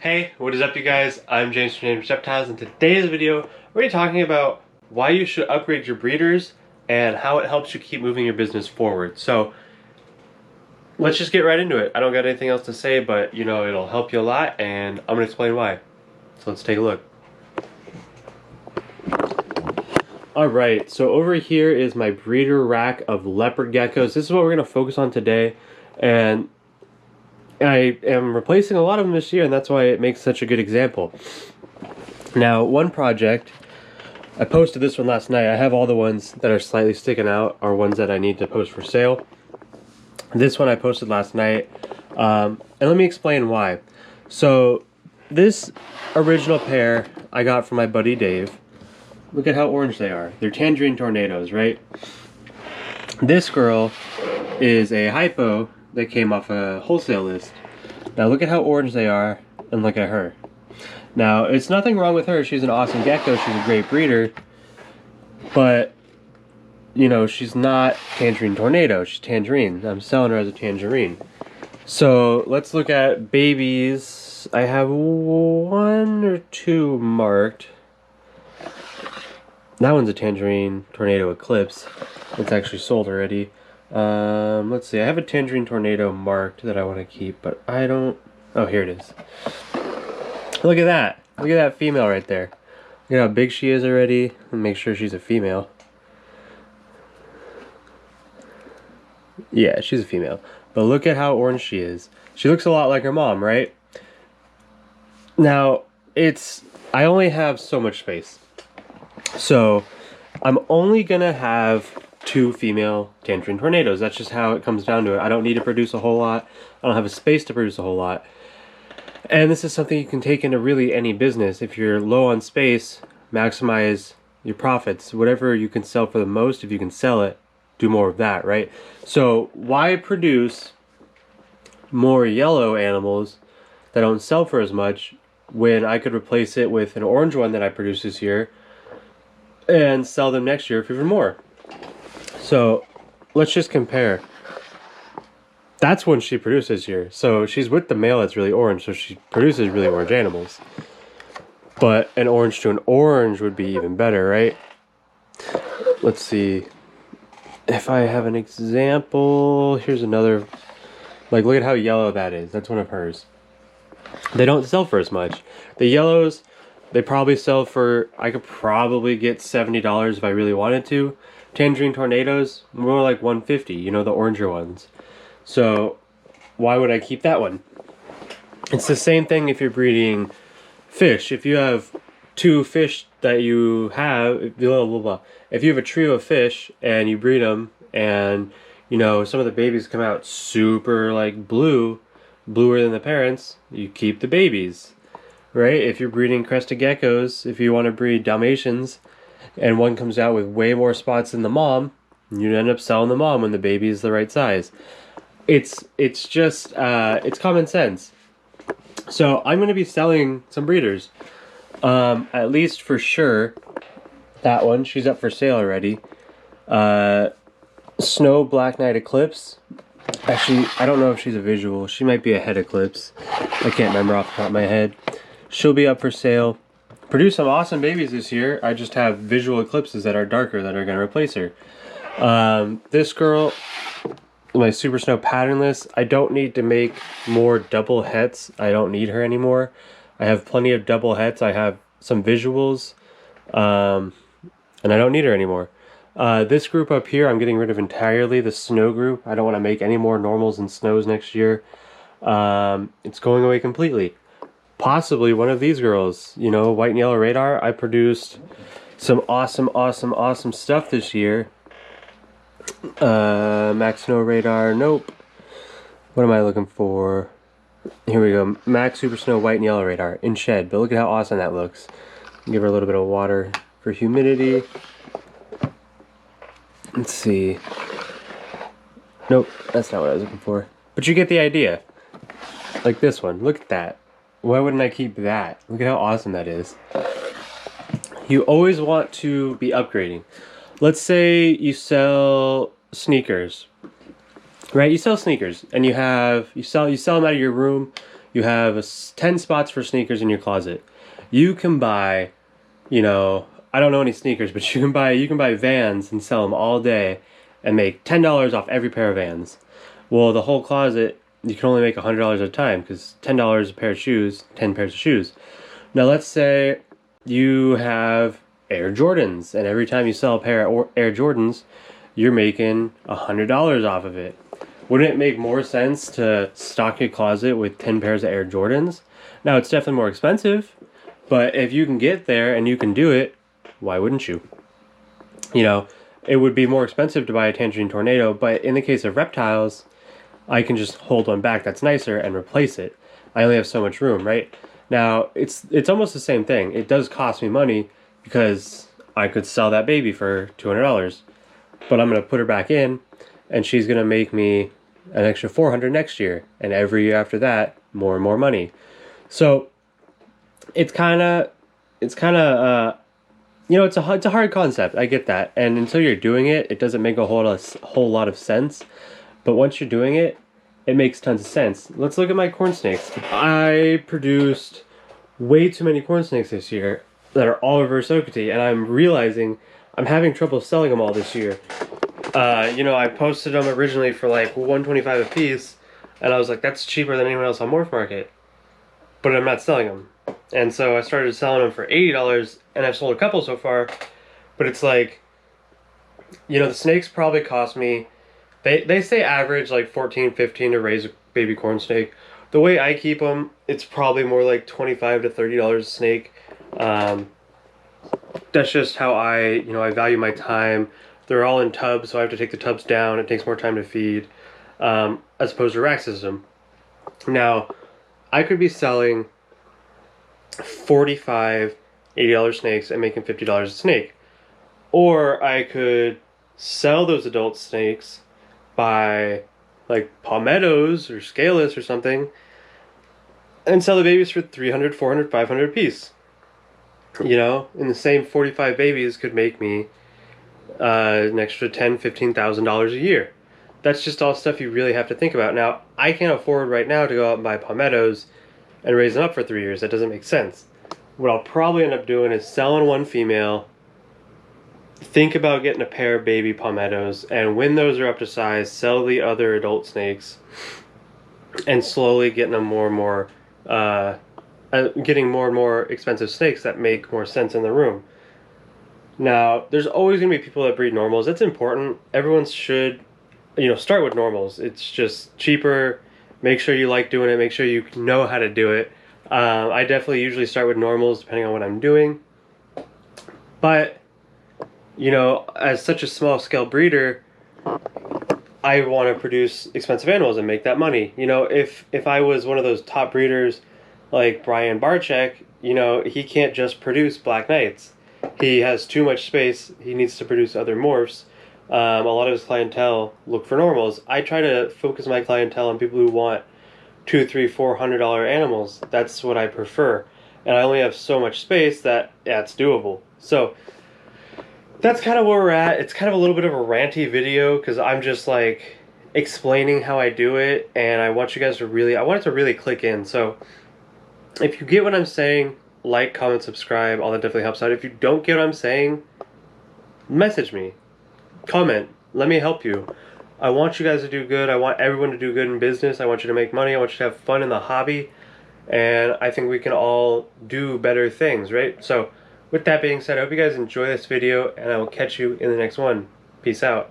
Hey, what is up you guys? I'm James from James Reptiles, and today's video we're going to be talking about why you should upgrade your breeders and how it helps you keep moving your business forward. So let's just get right into it. I don't got anything else to say, but you know it'll help you a lot, and I'm going to explain why. So let's take a look. Alright, so over here is my breeder rack of leopard geckos. This is what we're going to focus on today, and I am replacing a lot of them this year, and that's why it makes such a good example. Now, one project, I posted this one last night. I have all the ones that are slightly sticking out are ones that I need to post for sale. This one I posted last night, and let me explain why. So, this original pair I got from my buddy Dave. Look at how orange they are. They're tangerine tornadoes, right? This girl is a hypo that came off a wholesale list. Now look at how orange they are, and look at her. Now, it's nothing wrong with her. She's an awesome gecko. She's a great breeder. But, you know, she's not tangerine tornado. She's tangerine. I'm selling her as a tangerine. So, let's look at babies. I have 1 or 2 marked. That one's a tangerine tornado eclipse. It's actually sold already. Let's see, I have a tangerine tornado marked that I want to keep, but I don't... Oh, here it is. Look at that. Look at that female right there. Look at how big she is already. Let me make sure she's a female. Yeah, she's a female. But look at how orange she is. She looks a lot like her mom, right? Now, I only have so much space. So, I'm only gonna have 2 female tangerine tornadoes. That's just how it comes down to it. I don't need to produce a whole lot. I don't have a space to produce a whole lot. And this is something you can take into really any business. If you're low on space, maximize your profits. Whatever you can sell for the most, if you can sell it, do more of that, right? So why produce more yellow animals that don't sell for as much when I could replace it with an orange one that I produced this year and sell them next year for even more? So, let's just compare. That's when she produces here. So, she's with the male that's really orange, so she produces really orange animals. But an orange to an orange would be even better, right? Let's see. If I have an example, here's another. Like, look at how yellow that is. That's one of hers. They don't sell for as much. The yellows, they probably sell for, I could probably get $70 if I really wanted to. Tangerine tornadoes, more like $150, you know, the oranger ones. So, why would I keep that one? It's the same thing if you're breeding fish. If you have 2 fish that you have, blah, blah, blah. If you have a trio of fish and you breed them and, you know, some of the babies come out super, like, bluer than the parents, you keep the babies, right? If you're breeding crested geckos, if you want to breed Dalmatians, and one comes out with way more spots than the mom, you end up selling the mom when the baby is the right size. It's just it's common sense. So I'm going to be selling some breeders, at least for sure. That one, she's up for sale already. Snow Black Knight Eclipse. Actually, I don't know if she's a visual. She might be a head eclipse. I can't remember off the top of my head. She'll be up for sale. Produced some awesome babies this year. I just have visual eclipses that are darker that are going to replace her. This girl, my Super Snow patternless, I don't need to make more double hets. I don't need her anymore. I have plenty of double hets. I have some visuals, and I don't need her anymore. This group up here, I'm getting rid of entirely, the snow group. I don't want to make any more normals and snows next year. It's going away completely. Possibly one of these girls, you know, white and yellow radar. I produced some awesome stuff this year. Max Snow Radar, nope. What am I looking for? Here we go, Max Super Snow White and Yellow Radar in shed, but look at how awesome that looks. Give her a little bit of water for humidity. Let's see. Nope, that's not what I was looking for. But you get the idea. Like this one, look at that. Why wouldn't I keep that? Look at how awesome that is. You always want to be upgrading. Let's say you sell sneakers, right? You sell sneakers and you sell them out of your room. you have 10 spots for sneakers in your closet. You can buy, you know, I don't know any sneakers, but you can buy Vans and sell them all day and make $10 off every pair of Vans. Well, the whole closet, you can only make $100 at a time, because $10 a pair of shoes, 10 pairs of shoes. Now let's say you have Air Jordans, and every time you sell a pair of Air Jordans, you're making $100 off of it. Wouldn't it make more sense to stock your closet with 10 pairs of Air Jordans? Now, it's definitely more expensive, but if you can get there and you can do it, why wouldn't you? You know, it would be more expensive to buy a Tangerine Tornado, but in the case of reptiles, I can just hold one back that's nicer and replace it. I only have so much room, right? Now, it's almost the same thing. It does cost me money because I could sell that baby for $200, but I'm going to put her back in, and she's going to make me an extra $400 next year, and every year after that, more and more money. So it's kind of you know, it's a hard concept. I get that, and until you're doing it, it doesn't make a whole lot of sense. But once you're doing it, it makes tons of sense. Let's look at my corn snakes. I produced way too many corn snakes this year that are all reverse oakity, and I'm realizing I'm having trouble selling them all this year. You know, I posted them originally for like $125 a piece, and I was like, that's cheaper than anyone else on MorphMarket. But I'm not selling them. And so I started selling them for $80, and I've sold a couple so far. But it's like, you know, the snakes probably cost me, they say average like $14, $15 to raise a baby corn snake. The way I keep them, it's probably more like $25 to $30 a snake. That's just how I value my time. They're all in tubs, so I have to take the tubs down. It takes more time to feed, as opposed to rack system. Now, I could be selling 45 $80 snakes and making $50 a snake. Or I could sell those adult snakes by like palmettos or scaleless or something and sell the babies for $300, $400, $500 a piece. You know, and the same 45 babies could make me an extra $10,000, $15,000 a year. That's just all stuff you really have to think about. Now, I can't afford right now to go out and buy palmettos and raise them up for 3 years. That doesn't make sense. What I'll probably end up doing is selling one female, think about getting a pair of baby palmettos, and when those are up to size, sell the other adult snakes, and slowly getting them more and more, getting more and more expensive snakes that make more sense in the room. Now, there's always going to be people that breed normals. That's important. Everyone should, you know, start with normals. It's just cheaper. Make sure you like doing it. Make sure you know how to do it. I definitely usually start with normals depending on what I'm doing. But, you know, as such a small scale breeder, I want to produce expensive animals and make that money. You know, if I was one of those top breeders like Brian Barczyk, you know, he can't just produce Black Knights. He has too much space. He needs to produce other morphs. A lot of his clientele look for normals. I try to focus my clientele on people who want $200, $300, $400 animals. That's what I prefer. And I only have so much space that, yeah, it's doable. So that's kind of where we're at. It's kind of a little bit of a ranty video because I'm just like explaining how I do it, and I want you guys to really, I want it to really click in. So if you get what I'm saying, like, comment, subscribe, all that definitely helps out. If you don't get what I'm saying, message me, comment, let me help you. I want you guys to do good. I want everyone to do good in business. I want you to make money. I want you to have fun in the hobby. And I think we can all do better things, right? So with that being said, I hope you guys enjoy this video, and I will catch you in the next one. Peace out.